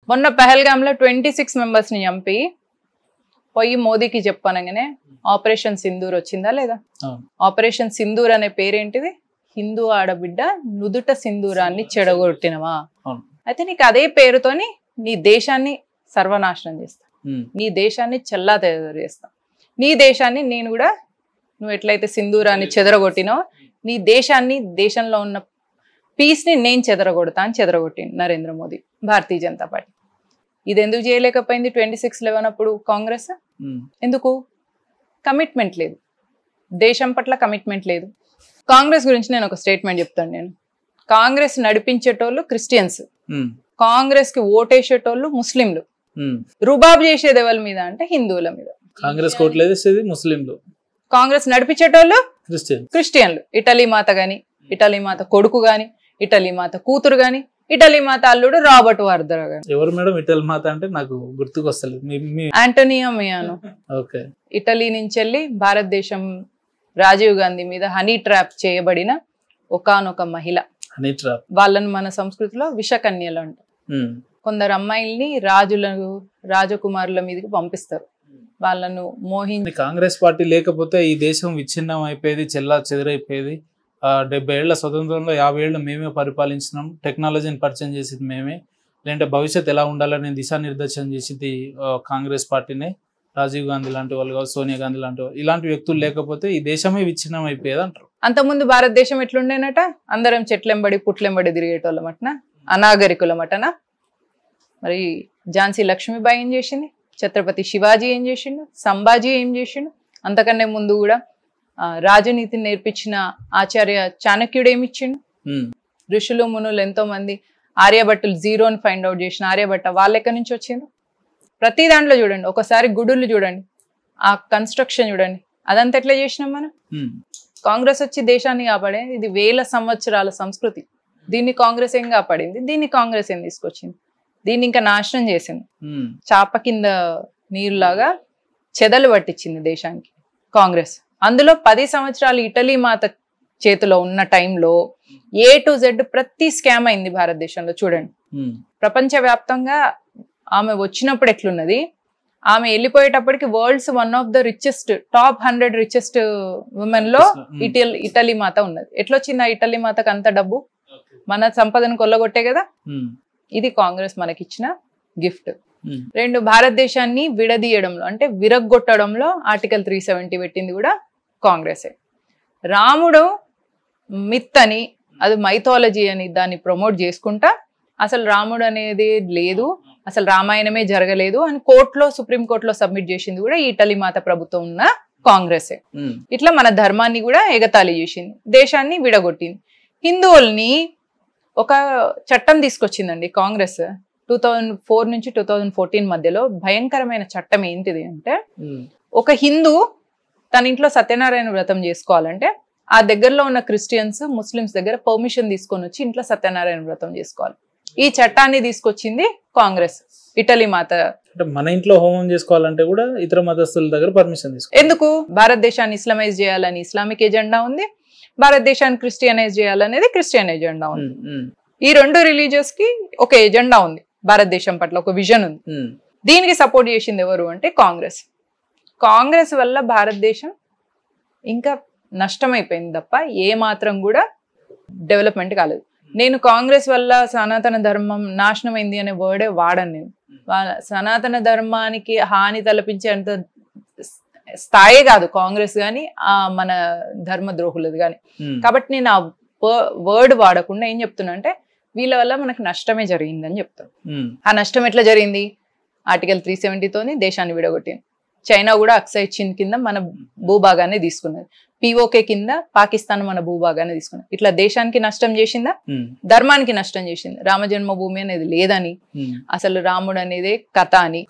మొన్న పహల్గామ్లో 26 మెంబర్స్ని చంపి పోయి మోదీకి చెప్పనగానే ఆపరేషన్ సింధూర్ వచ్చిందా లేదా? ఆపరేషన్ సింధూర్ అనే పేరేంటిది? హిందూ ఆడబిడ్డ నుదుట సింధూరాన్ని చెడగొట్టినవా? అయితే నీకు అదే పేరుతోని నీ దేశాన్ని సర్వనాశనం చేస్తా, నీ దేశాన్ని చెల్లాచెదరు చేస్తా. నీ దేశాన్ని నేను కూడా నువ్వు ఎట్లయితే సింధూరాన్ని చెదరగొట్టినావో నీ దేశాన్ని, దేశంలో ఉన్న పీస్ని నేను చెదరగొడతా అని చెదరగొట్టింది నరేంద్ర మోదీ, భారతీయ జనతా పార్టీ. ఇది ఎందుకు చేయలేకపోయింది 26/11 అప్పుడు కాంగ్రెస్? ఎందుకు? కమిట్మెంట్ లేదు, దేశం పట్ల కమిట్మెంట్ లేదు. కాంగ్రెస్ గురించి నేను ఒక స్టేట్మెంట్ చెప్తాను. నేను కాంగ్రెస్ నడిపించేటోళ్ళు క్రిస్టియన్స్, కాంగ్రెస్ కి ఓటేసేటోళ్ళు ముస్లింలు, రుబాబ్ చేసేది ఎవరి మీద అంటే హిందువుల మీద. కాంగ్రెస్ కోట్లేసేది ముస్లింలు, కాంగ్రెస్ నడిపించేటోళ్ళు క్రిస్టియన్లు. ఇటలీ మాత గాని, ఇటలీ మాత కొడుకు గాని, ఇటలీ మాత కూతురు గాని, ఇటలీ మాత అల్లుడు రాబర్ట్ వార్దర్ గాని. ఎవరు మేడం ఇటలీ మాత అంటే? నాకు గుర్తుకొస్తలేదు. ఆంటోనియో మియానో. ఇటలీ నుంచి వెళ్ళి భారతదేశం రాజీవ్ గాంధీ మీద హనీ ట్రాప్ చేయబడిన ఒకానొక మహిళ. హనీ ట్రాప్ వాళ్ళని మన సంస్కృతిలో విషకన్యలు అంటారు. కొందరు అమ్మాయిల్ని రాజకుమారుల మీదకి పంపిస్తారు, వాళ్ళను మోహించి. కాంగ్రెస్ పార్టీ లేకపోతే ఈ దేశం విచ్ఛిన్నం అయిపోయేది, చెల్లా చెదరైపోయేది. 70 ఏళ్ల స్వతంత్రంలో 50 ఏళ్ళు మేమే పరిపాలించినాం, టెక్నాలజీని పరిచయం చేసింది మేమే, లేదంటే భవిష్యత్తు ఎలా ఉండాలని దిశానిర్దేశం చేసింది కాంగ్రెస్ పార్టీనే. రాజీవ్ గాంధీ లాంటి వాళ్ళు కావచ్చు, సోనియా గాంధీ లాంటి వాళ్ళు, ఇలాంటి వ్యక్తులు లేకపోతే ఈ దేశమే విచ్ఛిన్నం అయిపోయేది అంటారు. అంతకుముందు భారతదేశం ఎట్లుండేనట? అందరం చెట్లెంబడి పుట్లెంబడి తిరిగేటోళ్ళమటనా, అనాగరికులమటనా? మరి ఝాన్సీ లక్ష్మీబాయి ఏం చేసింది? ఛత్రపతి శివాజీ ఏం చేసిండు? సంభాజీ ఏం చేసిండు? అంతకన్నా ముందు కూడా రాజనీతిని నేర్పించిన ఆచార్య చాణక్యుడు ఏమిచ్చిండు? ఋషులు మునులు ఎంతో మంది, ఆర్యభట్టులు జీరోని ఫైండ్ అవుట్ చేసిన ఆర్యభట్ట, వాళ్ళు ఎక్కడి నుంచి వచ్చిండ్రు? ప్రతి దాంట్లో చూడండి, ఒకసారి గుడులు చూడండి, ఆ కన్స్ట్రక్షన్ చూడండి, అదంతా ఎట్లా చేసినాం మనం? కాంగ్రెస్ వచ్చి దేశాన్ని కాపాడేది. ఇది 1000 సంవత్సరాల సంస్కృతి. దీన్ని కాంగ్రెస్ ఏం కాపాడింది? దీన్ని కాంగ్రెస్ ఏం తీసుకొచ్చింది? దీన్ని ఇంకా నాశనం చేసింది. చాప కింద నీరులాగా చెదలు పట్టించింది దేశానికి కాంగ్రెస్. అందులో 10 సంవత్సరాలు ఇటలీ మాత చేతిలో ఉన్న టైంలో A to Z ప్రతి స్కామ్ అయింది భారతదేశంలో. చూడండి, ప్రపంచవ్యాప్తంగా ఆమె వచ్చినప్పుడు ఎట్లున్నది, ఆమె వెళ్ళిపోయేటప్పటికి world's one of the richest, top 100 richest women లో ఇటలీ మాత ఉన్నది. ఎట్లొచ్చింది ఆ ఇటలీ మాతకు అంత డబ్బు? మన సంపదను కొల్లగొట్టే కదా. ఇది కాంగ్రెస్ మనకిచ్చిన గిఫ్ట్. 2, భారతదేశాన్ని విడదీయడంలో అంటే విరగ్గొట్టడంలో ఆర్టికల్ 370 పెట్టింది కూడా కాంగ్రెసే. రాముడు మిత్ అని, అది మైథాలజీ అని దాన్ని ప్రమోట్ చేసుకుంటా అసలు రాముడు అనేది లేదు, అసలు రామాయణమే జరగలేదు అని కోర్టులో, సుప్రీం కోర్టులో సబ్మిట్ చేసింది కూడా ఇటలీ మాత ప్రభుత్వం ఉన్న కాంగ్రెసే. ఇట్లా మన ధర్మాన్ని కూడా ఎగతాళి చేసింది, దేశాన్ని విడగొట్టింది. హిందువుల్ని ఒక చట్టం తీసుకొచ్చిందండి కాంగ్రెస్ 2004 నుంచి 2014 మధ్యలో. భయంకరమైన చట్టం ఏంటిది అంటే, ఒక హిందూ తన ఇంట్లో సత్యనారాయణ వ్రతం చేసుకోవాలంటే ఆ దగ్గరలో ఉన్న క్రిస్టియన్స్, ముస్లిమ్స్ దగ్గర పర్మిషన్ తీసుకొని వచ్చి ఇంట్లో సత్యనారాయణ వ్రతం చేసుకోవాలి. ఈ చట్టాన్ని తీసుకొచ్చింది కాంగ్రెస్, ఇటలీ మాత. మన ఇంట్లో హోమం చేసుకోవాలంటే కూడా ఇతర మతస్థుల దగ్గర పర్మిషన్ తీసుకోవాలి. ఎందుకు? భారతదేశాన్ని ఇస్లామైజ్ చేయాలని ఇస్లామిక్ ఎజెండా ఉంది, భారతదేశాన్ని క్రిస్టియనైజ్ చేయాలనేది క్రిస్టియన్ ఎజెండా ఉంది. ఈ 2 రిలీజియస్ కి ఒక ఎజెండా ఉంది, భారతదేశం పట్ల ఒక విజన్ ఉంది. దీనికి సపోర్ట్ చేసింది ఎవరు అంటే కాంగ్రెస్. కాంగ్రెస్ వల్ల భారతదేశం ఇంకా నష్టమైపోయింది తప్ప ఏ మాత్రం కూడా డెవలప్మెంట్ కాలేదు. నేను కాంగ్రెస్ వల్ల సనాతన ధర్మం నాశనమైంది అనే వర్డే వాడను. నేను సనాతన ధర్మానికి హాని తలపించేంత స్థాయే కాదు కాంగ్రెస్ కానీ మన ధర్మ ద్రోహులది కానీ. కాబట్టి నేను ఆ వర్డ్ వాడకుండా ఏం చెప్తున్నా అంటే, వీళ్ళ వల్ల మనకు నష్టమే జరిగిందని చెప్తాను. ఆ నష్టం ఎట్లా జరిగింది? ఆర్టికల్ 370తోని దేశాన్ని విడగొట్టింది. చైనా కూడా అక్సైజ్ చిన్ కింద మన భూభాగాన్ని తీసుకున్నది, POK కింద పాకిస్తాన్ మన భూభాగాన్ని తీసుకున్నది. ఇట్లా దేశానికి నష్టం చేసిందా? ధర్మానికి నష్టం చేసింది. రామజన్మభూమి అనేది లేదని, అసలు రాముడు అనేది కథ అని,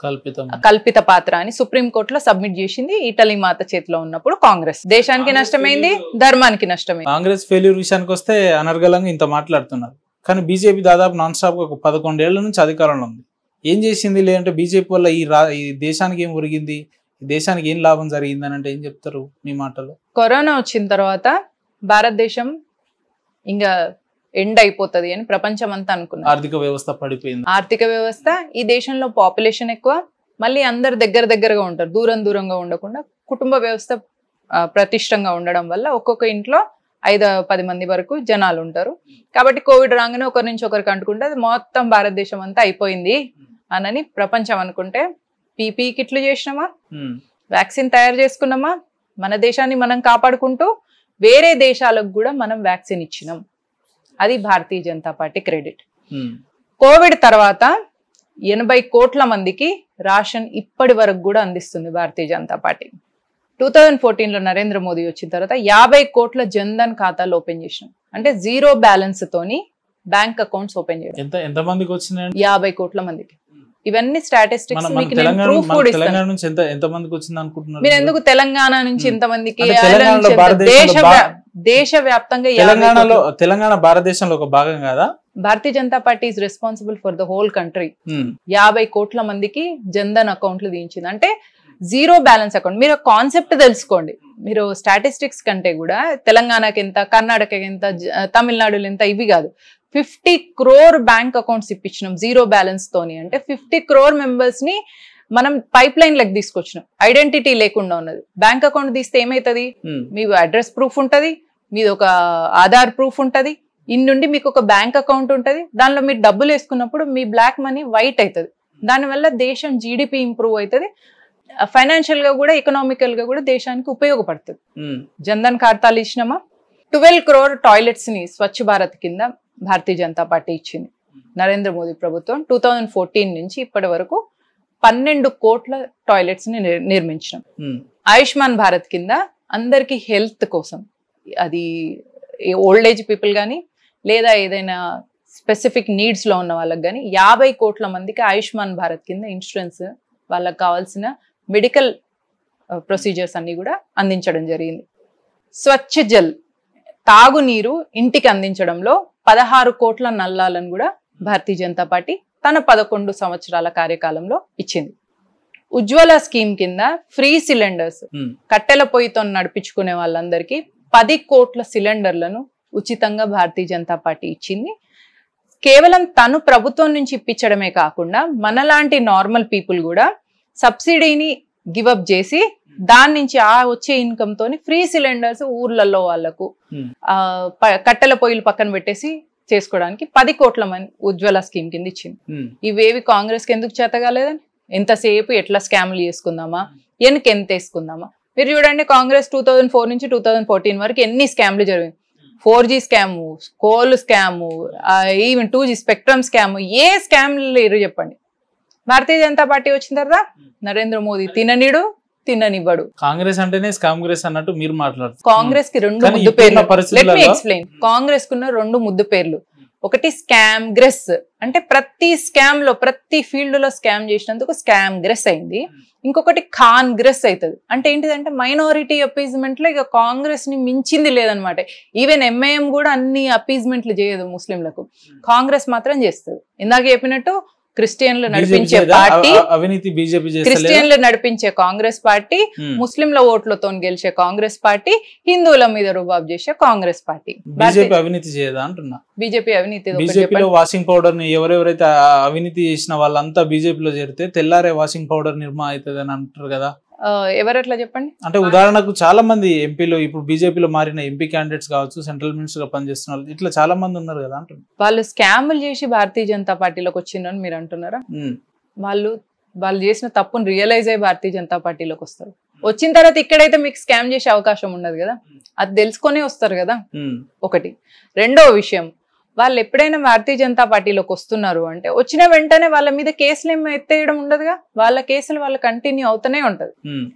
కల్పిత పాత్ర అని సుప్రీం కోర్టులో సబ్మిట్ చేసింది ఇటలీ మాత చేతిలో ఉన్నప్పుడు కాంగ్రెస్. దేశానికి నష్టమైంది, ధర్మానికి నష్టమైంది. కాంగ్రెస్ ఫెయిల్యూర్ విషయానికి వస్తే అనర్గళంగా ఇంత మాట్లాడుతున్నారు, కానీ బీజేపీ దాదాపు నాన్ స్టాప్ గా 11 ఏళ్ల నుంచి అధికారంలో ఉంది. ఏం చేసింది? లేదంటే బీజేపీ వల్ల ఈ దేశానికి ఏం ఒరిగింది, దేశానికి ఏం లాభం జరిగిందని అంటే ఏం చెప్తారు మీ మాటలో? కరోనా వచ్చిన తర్వాత భారతదేశం ఇంకా ఎండ్ అయిపోతుంది అని ప్రపంచం అంతా అనుకున్నారు. ఆర్థిక వ్యవస్థ పడిపోయింది. ఆర్థిక వ్యవస్థ, ఈ దేశంలో పాపులేషన్ ఎక్కువ, మళ్ళీ అందరు దగ్గరగా ఉంటారు, దూరంగా ఉండకుండా కుటుంబ వ్యవస్థ ప్రతిష్టంగా ఉండడం వల్ల ఒక్కొక్క ఇంట్లో 5-10 మంది వరకు జనాలు ఉంటారు. కాబట్టి కోవిడ్ రాగానే ఒకరి నుంచి ఒకరికి అంటుకుంటే అది మొత్తం భారతదేశం అంతా అయిపోయింది అని ప్రపంచం అనుకుంటే పీపీ కిట్లు చేసినామా, వ్యాక్సిన్ తయారు చేసుకున్నామా, మన దేశాన్ని మనం కాపాడుకుంటూ వేరే దేశాలకు కూడా మనం వ్యాక్సిన్ ఇచ్చినాం. అది భారతీయ జనతా పార్టీ క్రెడిట్. కోవిడ్ తర్వాత 80 కోట్ల మందికి రేషన్ ఇప్పటి వరకు కూడా అందిస్తుంది భారతీయ జనతా పార్టీ. 2014లో నరేంద్ర మోదీ వచ్చిన తర్వాత 50 కోట్ల జన్ధన్ ఖాతాలు ఓపెన్ చేసినాం. అంటే 0 బ్యాలెన్స్ తోని బ్యాంక్ అకౌంట్స్ ఓపెన్ చేయడం. ఎంత మందికి వచ్చినాయి? 50 కోట్ల మందికి. ఇవన్నీ స్టాటిస్టిక్స్ మీకు నేను ప్రూఫ్ కూడా ఇస్తాను. తెలంగాణ నుంచి ఎంత మందికి వచ్చింది అనుకుంటున్నారు మీరు? ఎందుకు తెలంగాణ నుంచి ఇంతమందికి, దేశవ్యాప్తంగా తెలంగాణ భారతదేశంలో ఒక భాగం కాదా? Bharatiya Janata party is responsible for the whole country. 50 కోట్ల మందికి జన్ధన్ అకౌంట్లు దించింది. అంటే 0 బ్యాలెన్స్ అకౌంట్. మీరు కాన్సెప్ట్ తెలుసుకోండి. మీరు స్టాటిస్టిక్స్ కంటే కూడా తెలంగాణకి ఎంత, కర్ణాటకకి ఎంత, తమిళనాడులో ఎంత, ఇవి కాదు. 50 crore బ్యాంక్ అకౌంట్స్ ఇప్పించినాం 0 బ్యాలెన్స్ తోని. అంటే 50 crore మెంబర్స్ ని మనం పైప్ లైన్ లెక్క తీసుకొచ్చినాం. ఐడెంటిటీ లేకుండా ఉన్నది. బ్యాంక్ అకౌంట్ తీస్తే ఏమైతుంది? మీ అడ్రస్ ప్రూఫ్ ఉంటది, మీది ఒక ఆధార్ ప్రూఫ్ ఉంటది, నుండి మీకు ఒక బ్యాంక్ అకౌంట్ ఉంటది. దానిలో మీరు డబ్బులు వేసుకున్నప్పుడు మీ బ్లాక్ మనీ వైట్ అవుతుంది. దానివల్ల దేశం జీడిపి ఇంప్రూవ్ అవుతుంది. ఫైనాన్షియల్ గా కూడా, ఎకనామికల్ గా కూడా దేశానికి ఉపయోగపడుతుంది. జన్ధన్ ఖాతాలు ఇచ్చినామా. 12 crore టాయిలెట్స్ ని స్వచ్ఛ భారత్ కింద భారతీయ జనతా పార్టీ ఇచ్చింది. నరేంద్ర మోదీ ప్రభుత్వం 2014 నుంచి ఇప్పటి వరకు 12 కోట్ల టాయిలెట్స్ ని నిర్మించినాం. ఆయుష్మాన్ భారత్ కింద అందరికి హెల్త్ కోసం, అది ఓల్డ్ ఏజ్ పీపుల్ కానీ లేదా ఏదైనా స్పెసిఫిక్ నీడ్స్ లో ఉన్న వాళ్ళకి కానీ 50 కోట్ల మందికి ఆయుష్మాన్ భారత్ కింద ఇన్సూరెన్స్, వాళ్ళకి కావాల్సిన మెడికల్ ప్రొసీజర్స్ అన్ని కూడా అందించడం జరిగింది. స్వచ్ఛ జల్, తాగునీరు ఇంటికి అందించడంలో 16 కోట్ల నల్లాలను కూడా భారతీయ జనతా పార్టీ తన 11 సంవత్సరాల కార్యకాలంలో ఇచ్చింది. ఉజ్వల స్కీమ్ కింద ఫ్రీ సిలిండర్స్, కట్టెల పొయ్యితో నడిపించుకునే వాళ్ళందరికీ 10 కోట్ల సిలిండర్లను ఉచితంగా భారతీయ జనతా పార్టీ ఇచ్చింది. కేవలం తను ప్రభుత్వం నుంచి ఇప్పించడమే కాకుండా మనలాంటి నార్మల్ పీపుల్ కూడా సబ్సిడీని గివప్ చేసి దాని నుంచి వచ్చే ఇన్కమ్ తోని ఫ్రీ సిలిండర్స్ ఊర్లలో వాళ్లకు కట్టెల పొయ్యిలు పక్కన పెట్టేసి చేసుకోవడానికి 10 కోట్ల మంది ఉజ్వల స్కీమ్ కింద ఇచ్చింది. ఇవేవి కాంగ్రెస్ కి ఎందుకు చేతగాలేదని, ఎంతసేపు ఎట్లా స్కామ్లు చేసుకుందామా, ఎన్నికి ఎంత వేసుకుందామా. మీరు చూడండి, కాంగ్రెస్ 2004 నుంచి 2014 వరకు ఎన్ని స్కామ్లు జరిగింది. 4G scam, coal scam, even 2G spectrum scam, ఏ స్కామ్లు లేరు చెప్పండి. భారతీయ జనతా పార్టీ వచ్చిన తర్వాత నరేంద్ర మోదీ తిననిడు తిననివ్వడు. కాంగ్రెస్ అంటేనే కాంగ్రెస్ అన్నట్టు మీరు మాట్లాడుతారు. కాంగ్రెస్ కి 2 ముద్దు పేర్లు. Let me explain. కాంగ్రెస్ కున్న 2 ముద్దు పేర్లు. ఒకటి స్కామ్ గ్రెస్, అంటే ప్రతి స్కామ్ లో, ప్రతి ఫీల్డ్ లో స్కామ్ చేసినందుకు స్కామ్ గ్రెస్ అయింది. ఇంకొకటి ఖాన్ గ్రెస్ అవుతుంది. అంటే ఏంటిదంటే మైనారిటీ అపీజ్మెంట్ లో ఇక కాంగ్రెస్ ని మించింది లేదనమాట. ఈవెన్ ఎంఐఎం కూడా అన్ని అపీజ్మెంట్లు చేయదు ముస్లింలకు, కాంగ్రెస్ మాత్రం చేస్తుంది. ఇందాక చెప్పినట్టు క్రిస్టియన్లు నడిపించే పార్టీ అవినీతి, బీజేపీ క్రిస్టియన్లు నడిపించే కాంగ్రెస్ పార్టీ, ముస్లింల ఓట్లతో గెలిచే కాంగ్రెస్ పార్టీ, హిందువుల మీద రుబాబ్ చేసే కాంగ్రెస్ పార్టీ. బీజేపీ అవినీతి చేయదా అంటున్నా. బీజేపీ అవినీతి, బీజేపీలో వాషింగ్ పౌడర్ ని ఎవరెవరైతే అవినీతి చేసిన వాళ్ళంతా బీజేపీలో చేరితే తెల్లారే వాషింగ్ పౌడర్ నిర్మా అవుతుంది అని అంటారు కదా. ఎవరట్లా చెప్పండి. అంటే ఉదాహరణకు చాలా మంది ఎంపీలు, ఇప్పుడు బీజేపీలో మారిన ఎంపీ క్యాండిడేట్స్ కావచ్చు, సెంట్రల్ మినిస్టర్ గా పనిచేస్తున్న వాళ్ళు, ఇట్లా చాలా మంది ఉన్నారు కదా అంటున్నారు. వాళ్ళు స్కామ్లు చేసి భారతీయ జనతా పార్టీలోకి వచ్చిందని మీరు అంటున్నారా? వాళ్ళు చేసిన తప్పును రియలైజ్ అయ్యి భారతీయ జనతా పార్టీలోకి వస్తారు. వచ్చిన తర్వాత ఇక్కడైతే మీకు స్కామ్ చేసే అవకాశం ఉండదు కదా, అది తెలుసుకొని వస్తారు కదా. ఒకటి. రెండో విషయం, వాళ్ళు ఎప్పుడైనా భారతీయ జనతా పార్టీలోకి వస్తున్నారు అంటే వచ్చిన వెంటనే వాళ్ళ మీద కేసులు ఏమి ఎత్తేయడం ఉండదుగా. వాళ్ళ కేసులు వాళ్ళ కంటిన్యూ అవుతూనే ఉంటది.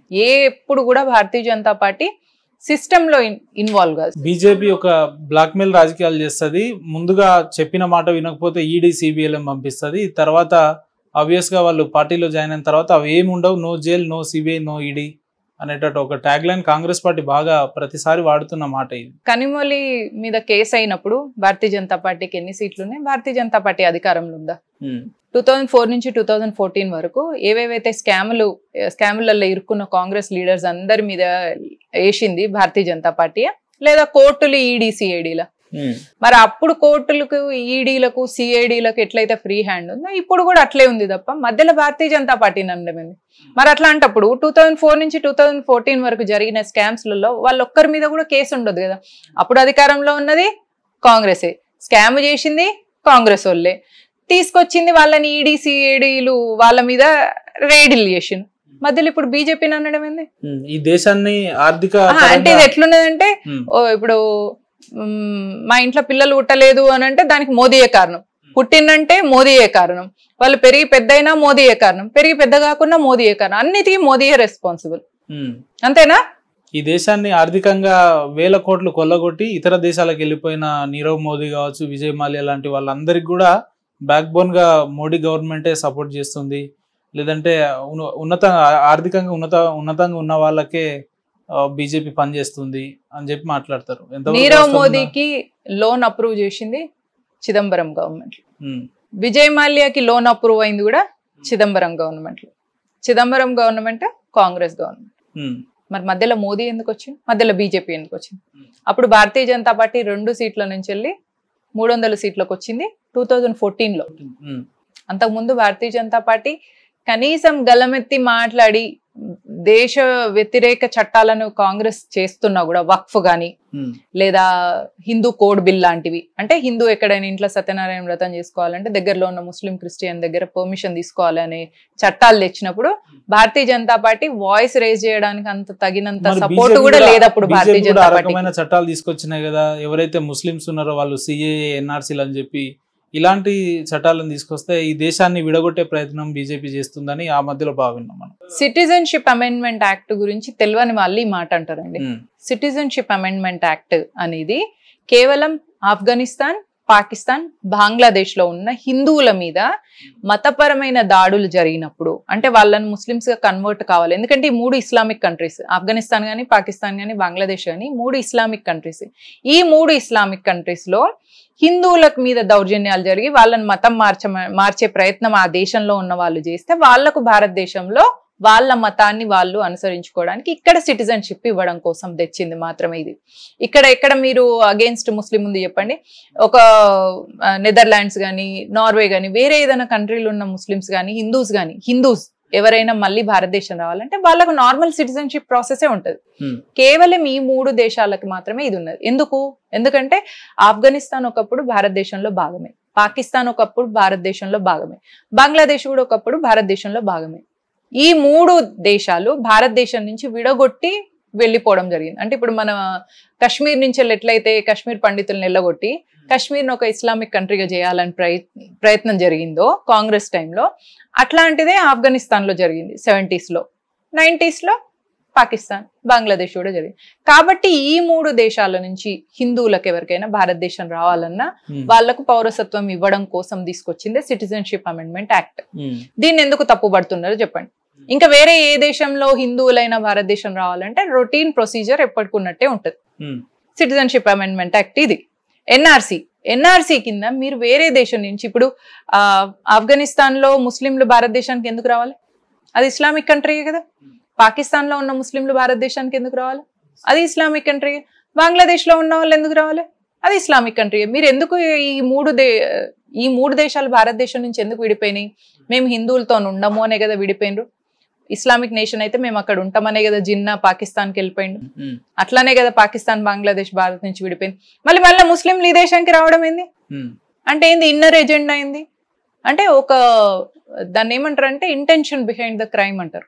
ఎప్పుడు కూడా భారతీయ జనతా పార్టీ సిస్టమ్ లో ఇన్వాల్వ్ కాదు. బీజేపీ ఒక బ్లాక్ మెయిల్ రాజకీయాలు చేస్తుంది. ముందుగా చెప్పిన మాట వినకపోతే ఈడీ, సిబిఐలను పంపిస్తుంది. తర్వాత ఆబ్వియస్ గా వాళ్ళు పార్టీలో జాయిన్ అయిన తర్వాత అవి ఏమి ఉండవు, no jail, no CBI, no ED అనేటట్టు ఒక ట్యాగ్ లైన్ కాంగ్రెస్ పార్టీ బాగా ప్రతిసారి వాడుతున్న మాట ఇది. కనిమొళి మీద కేసు అయినప్పుడు భారతీయ జనతా పార్టీకి ఎన్ని సీట్లు ఉన్నాయి? భారతీయ జనతా పార్టీ అధికారంలో ఉందా? 2004 నుంచి 2014 వరకు ఏవేవైతే స్కాములలో ఇరుక్కున్న కాంగ్రెస్ లీడర్స్ అందరి మీద వేసింది భారతీయ జనతా పార్టీ, లేదా కోర్టులు, ఈడీ, సిఐడీలా? మరి అప్పుడు కోర్టులకు ఈడీలకు సిఐడీలకు ఎట్లయితే ఫ్రీ హ్యాండ్ ఉందో ఇప్పుడు కూడా అట్లే ఉంది తప్ప మధ్యలో భారతీయ జనతా పార్టీ నమ్మడమైంది. మరి అట్లాంటప్పుడు 2004 నుంచి 2014 వరకు జరిగిన స్కామ్స్లలో వాళ్ళొక్కరి మీద కూడా కేసు ఉండదు కదా. అప్పుడు అధికారంలో ఉన్నది కాంగ్రెసే, స్కామ్ చేసింది కాంగ్రెస్ వాళ్ళే, తీసుకొచ్చింది వాళ్ళని ఈడీ సిఐడీలు వాళ్ళ మీద రైడ్లు చేసింది. మధ్యలో ఇప్పుడు బీజేపీని అనడం ఏంది? ఈ దేశాన్ని ఆర్థిక అంటే ఇది ఎట్లున్నదంటే ఇప్పుడు మా ఇంట్లో పిల్లలు పుట్టలేదు అని అంటే దానికి మోదీయే కారణం, పుట్టిందంటే మోదీయే కారణం, వాళ్ళు పెరిగి పెద్దయినా మోదీయే కారణం, పెరిగి పెద్ద కాకుండా మోదీయే కారణం, అన్నిటికీ మోదీయే రెస్పాన్సిబుల్. అంతేనా? ఈ దేశాన్ని ఆర్థికంగా 1000 కోట్లు కొల్లగొట్టి ఇతర దేశాలకు వెళ్ళిపోయిన నీరవ్ మోదీ కావచ్చు, విజయ్ మాల్యా లాంటి వాళ్ళందరికీ కూడా బ్యాక్ బోన్ గా మోడీ గవర్నమెంటే సపోర్ట్ చేస్తుంది. లేదంటే ఆర్థికంగా ఉన్నతంగా ఉన్న వాళ్ళకే బీజేపీ పనిచేస్తుంది అని చెప్పి మాట్లాడతారు. నీరవ్ మోదీకి లోన్ అప్రూవ్ చేసింది చిదంబరం గవర్నమెంట్, విజయ్ మాల్యాకి లోన్ అప్రూవ్ అయింది కూడా Chidambaram government. Chidambaram government Congress government. మరి మధ్యలో మోదీ ఎందుకు వచ్చింది, మధ్యలో బీజేపీ ఎందుకు వచ్చింది? అప్పుడు భారతీయ జనతా పార్టీ 2 సీట్ల నుంచి వెళ్ళి 300 సీట్లకు వచ్చింది 2014లో. అంతకుముందు భారతీయ జనతా పార్టీ కనీసం గలమెత్తి మాట్లాడి దేశ వ్యతిరేక చట్టాలను కాంగ్రెస్ చేస్తున్నా కూడా, వక్ఫ్ గాని లేదా హిందూ కోడ్ బిల్ లాంటివి, అంటే హిందూ ఎక్కడైనా ఇంట్లో సత్యనారాయణ వ్రతం చేసుకోవాలంటే దగ్గరలో ఉన్న ముస్లిం క్రిస్టియన్ దగ్గర పర్మిషన్ తీసుకోవాలి అనే చట్టాలు తెచ్చినప్పుడు భారతీయ జనతా పార్టీ వాయిస్ రేజ్ చేయడానికి అంత తగినంత సపోర్ట్ కూడా లేదు. అప్పుడు భారతీయ జనతా పార్టీ చట్టాలు తీసుకొచ్చినాయి కదా, ఎవరైతే ముస్లింస్ ఉన్నారో వాళ్ళు సిఏఏ ఎన్ఆర్సీలు అని చెప్పి ఇలాంటి చట్టాలను తీసుకొస్తే ఈ దేశాన్ని విడగొట్టే ప్రయత్నం బీజేపీ చేస్తుందని ఆ మధ్యలో భావిన్నాం మనం. సిటిజన్షిప్ అమెండ్మెంట్ యాక్ట్ గురించి తెలియని వాళ్ళు మాట అంటారండి. సిటిజన్షిప్ అమెండ్మెంట్ యాక్ట్ అనేది కేవలం ఆఫ్ఘనిస్తాన్, పాకిస్తాన్, బంగ్లాదేశ్ లో ఉన్న హిందువుల మీద మతపరమైన దాడులు జరిగినప్పుడు, అంటే వాళ్ళని ముస్లిమ్స్ గా కన్వర్ట్ కావాలి. ఎందుకంటే ఈ 3 ఇస్లామిక్ కంట్రీస్, ఆఫ్ఘనిస్తాన్ గానీ, పాకిస్తాన్ గానీ, బంగ్లాదేశ్ గానీ 3 ఇస్లామిక్ కంట్రీస్. ఈ 3 ఇస్లామిక్ కంట్రీస్ లో హిందువుల మీద దౌర్జన్యాలు జరిగి వాళ్ళని మతం మార్చే ప్రయత్నం ఆ దేశంలో ఉన్న వాళ్ళు చేస్తే వాళ్లకు భారతదేశంలో వాళ్ళ మతాన్ని వాళ్ళు అనుసరించుకోవడానికి ఇక్కడ సిటిజన్షిప్ ఇవ్వడం కోసం తెచ్చింది మాత్రమే ఇది. ఎక్కడ మీరు అగేన్స్ట్ ముస్లిం ఉంది చెప్పండి. ఒక నెదర్లాండ్స్ కానీ, నార్వే కానీ, వేరే ఏదైనా కంట్రీలో ఉన్న ముస్లిమ్స్ కానీ, హిందూస్ ఎవరైనా మళ్ళీ భారతదేశం రావాలంటే వాళ్ళకు నార్మల్ సిటిజన్షిప్ ప్రాసెసే ఉంటుంది. కేవలం ఈ 3 దేశాలకు మాత్రమే ఇది ఉన్నది. ఎందుకంటే ఆఫ్ఘనిస్తాన్ ఒకప్పుడు భారతదేశంలో భాగమే, పాకిస్తాన్ ఒకప్పుడు భారతదేశంలో భాగమే, బంగ్లాదేశ్ కూడా ఒకప్పుడు భారతదేశంలో భాగమే. ఈ 3 దేశాలు భారతదేశం నుంచి విడగొట్టి వెళ్ళిపోవడం జరిగింది. అంటే ఇప్పుడు మన కశ్మీర్ నుంచి ఎట్లయితే కశ్మీర్ పండితులను వెళ్ళగొట్టి కశ్మీర్ని ఒక ఇస్లామిక్ కంట్రీగా చేయాలని ప్రయత్నం జరిగిందో కాంగ్రెస్ టైంలో, అట్లాంటిదే ఆఫ్ఘనిస్తాన్ లో జరిగింది 70s లో, 90s లో పాకిస్తాన్, బంగ్లాదేశ్ కూడా జరిగింది. కాబట్టి ఈ 3 దేశాల నుంచి హిందువులకు ఎవరికైనా భారతదేశం రావాలన్నా వాళ్లకు పౌరసత్వం ఇవ్వడం కోసం తీసుకొచ్చిందే సిటిజన్షిప్ అమెండ్మెంట్ యాక్ట్. దీన్ని ఎందుకు తప్పుపడుతున్నారో చెప్పండి. ఇంకా వేరే ఏ దేశంలో హిందువులైనా భారతదేశం రావాలంటే రొటీన్ ప్రొసీజర్ ఎప్పటికున్నట్టే ఉంటుంది. సిటిజన్షిప్ అమెండ్మెంట్ యాక్ట్ ఇది. ఎన్ఆర్సీ కింద మీరు వేరే దేశం నుంచి, ఇప్పుడు ఆఫ్ఘనిస్తాన్ లో ముస్లింలు భారతదేశానికి ఎందుకు రావాలి? అది ఇస్లామిక్ కంట్రీయే కదా. పాకిస్తాన్ లో ఉన్న ముస్లింలు భారతదేశానికి ఎందుకు రావాలి? అది ఇస్లామిక్ కంట్రీ. బంగ్లాదేశ్ లో ఉన్న వాళ్ళు ఎందుకు రావాలి? అది ఇస్లామిక్ కంట్రీ. మీరు ఎందుకు ఈ మూడు దేశాలు భారతదేశం నుంచి ఎందుకు విడిపోయినాయి? మేము హిందువులతో ఉండము అనే కదా విడిపోయినరు. ఇస్లామిక్ నేషన్ అయితే మేము అక్కడ ఉంటామనే కదా జిన్నా పాకిస్తాన్కి వెళ్ళిపోయిండు. అట్లానే కదా పాకిస్తాన్, బంగ్లాదేశ్ భారత్ నుంచి విడిపోయింది. మళ్ళీ ముస్లింలు ఈ దేశానికి రావడం ఏంది అంటే ఏంది? ఇన్నర్ ఎజెండా అయింది అంటే దాన్ని ఏమంటారు అంటే ఇంటెన్షన్ బిహైండ్ ద క్రైమ్ అంటారు.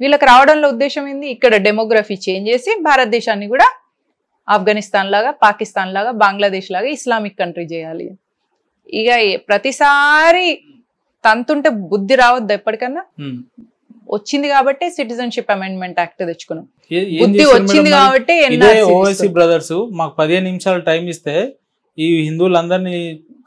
వీళ్ళకి రావడంలో ఉద్దేశం ఏంది? ఇక్కడ డెమోగ్రఫీ చేంజ్ చేసి భారతదేశాన్ని కూడా ఆఫ్ఘనిస్తాన్ లాగా, పాకిస్తాన్ లాగా, బంగ్లాదేశ్ లాగా ఇస్లామిక్ కంట్రీ చేయాలి. ఇక ప్రతిసారి తంతుంటే బుద్ధి రావద్దు. ఎప్పటికన్నా వచ్చింది కాబట్టి సిటిజన్షిప్ అమెండ్మెంట్ యాక్ట్ తెచ్చుకున్నాం. బుద్ధి వచ్చింది కాబట్టి ఓవైసీ బ్రదర్స్ మాకు 15 నిమిషాలు టైం ఇస్తే ఈ హిందువులందరినీ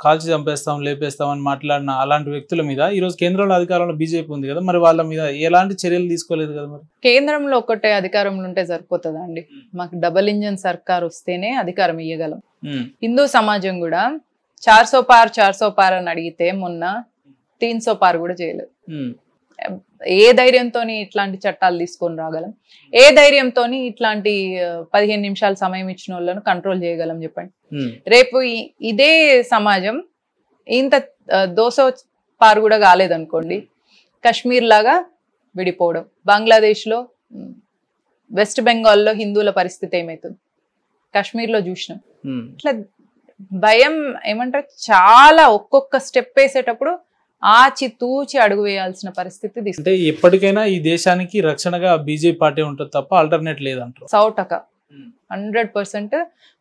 కాల్చి చంపేస్తాం, లేపేస్తాం అని మాట్లాడిన అలాంటి వ్యక్తుల మీద ఈ రోజు కేంద్రంలో అధికారంలో బీజేపీ ఉంది కదా, మరి వాళ్ళ మీద ఎలాంటి చర్యలు తీసుకోలేదు కదా? మరి కేంద్రంలో ఒకటే అధికారంలో ఉంటే సరిపోతుందా అండి? మాకు డబుల్ ఇంజన్ సర్కార్ వస్తేనే అధికారం ఇయ్యగలం. హిందూ సమాజం కూడా 400 పార్ అని అడిగితే మొన్న 300 పార్ కూడా చేయలేదు. ఏ ధైర్యంతో ఇట్లాంటి చట్టాలు తీసుకొని రాగలం? ఏ ధైర్యంతో ఇట్లాంటి 15 నిమిషాల సమయం ఇచ్చిన వాళ్ళను కంట్రోల్ చేయగలం చెప్పండి? రేపు ఇదే సమాజం ఇంత దోస పారు కూడా కాలేదనుకోండి, కశ్మీర్ లాగా విడిపోవడం, బంగ్లాదేశ్లో, వెస్ట్ బెంగాల్లో హిందువుల పరిస్థితి ఏమవుతుంది, కాశ్మీర్లో చూసినాం. ఇట్లా భయం ఏమంటారు, చాలా ఒక్కొక్క స్టెప్ వేసేటప్పుడు ఆచి తూచి అడుగు వేయాల్సిన పరిస్థితి అంటే ఎప్పటికైనా ఈ దేశానికి రక్షణగా బీజేపీ పార్టీ ఉంటుంది తప్ప ఆల్టర్నేట్ లేదంటారు. సౌటక 100%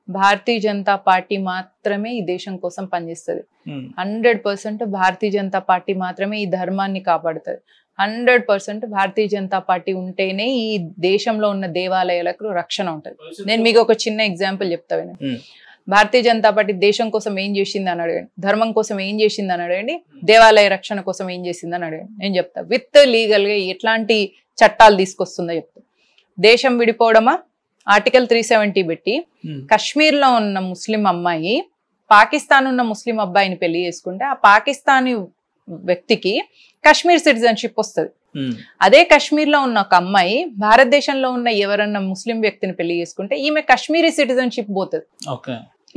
భారతీయ జనతా పార్టీ మాత్రమే ఈ దేశం కోసం పనిచేస్తుంది. 100% భారతీయ జనతా పార్టీ మాత్రమే ఈ ధర్మాన్ని కాపాడుతుంది. 100% భారతీయ జనతా పార్టీ ఉంటేనే ఈ దేశంలో ఉన్న దేవాలయాలకు రక్షణ ఉంటుంది. నేను మీకు ఒక చిన్న ఎగ్జాంపుల్ చెప్తా వినండి. భారతీయ జనతా పార్టీ దేశం కోసం ఏం చేసింది అని అడగండి, ధర్మం కోసం ఏం చేసింది అని అడగండి, దేవాలయ రక్షణ కోసం ఏం చేసింది అని అడగండి. నేను చెప్తా విత్ లీగల్ గా ఎట్లాంటి చట్టాలు తీసుకొస్తుందో చెప్తా. దేశం విడిపోవడమా, ఆర్టికల్ 370 పెట్టి కశ్మీర్ లో ఉన్న ముస్లిం అమ్మాయి పాకిస్తాన్ ఉన్న ముస్లిం అబ్బాయిని పెళ్లి చేసుకుంటే ఆ పాకిస్తానీ వ్యక్తికి కశ్మీర్ సిటిజన్షిప్ వస్తుంది. అదే కశ్మీర్ లో ఉన్న ఒక అమ్మాయి భారతదేశంలో ఉన్న ఎవరన్నా ముస్లిం వ్యక్తిని పెళ్లి చేసుకుంటే ఈమె కశ్మీరీ సిటిజన్షిప్ పోతుంది.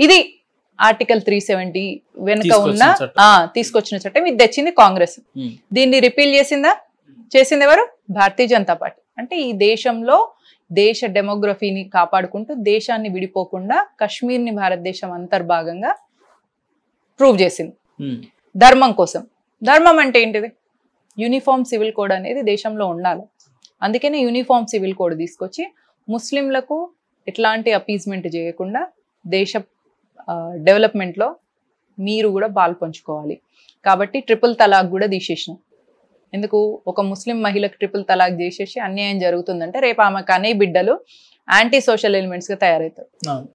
ఇది ఆర్టికల్ 370 వెనుక ఉన్న తీసుకొచ్చిన చట్టం. ఇది తెచ్చింది కాంగ్రెస్. దీన్ని రిపీల్ చేసింది ఎవరు? భారతీయ జనతా పార్టీ. అంటే ఈ దేశంలో దేశ డెమోగ్రఫీని కాపాడుకుంటూ దేశాన్ని విడిపోకుండా కశ్మీర్ని భారతదేశం అంతర్భాగంగా ప్రూవ్ చేసింది ధర్మం కోసం. ధర్మం అంటే ఏంటిది? యూనిఫామ్ సివిల్ కోడ్ అనేది దేశంలో ఉండాలి. అందుకనే యూనిఫామ్ సివిల్ కోడ్ తీసుకొచ్చి ముస్లింలకు ఎట్లాంటి అపీజ్మెంట్ చేయకుండా దేశ డెవలప్మెంట్లో మీరు కూడా పాల్పంచుకోవాలి. కాబట్టి ట్రిపుల్ తలాక్ కూడా తీసేసినాం. ఎందుకు? ఒక ముస్లిం మహిళకు ట్రిపుల్ తలాక్ చేసేసి అన్యాయం జరుగుతుందంటే రేపు ఆమెకు అనే బిడ్డలు యాంటీ సోషల్ ఎలిమెంట్స్గా తయారవుతారు.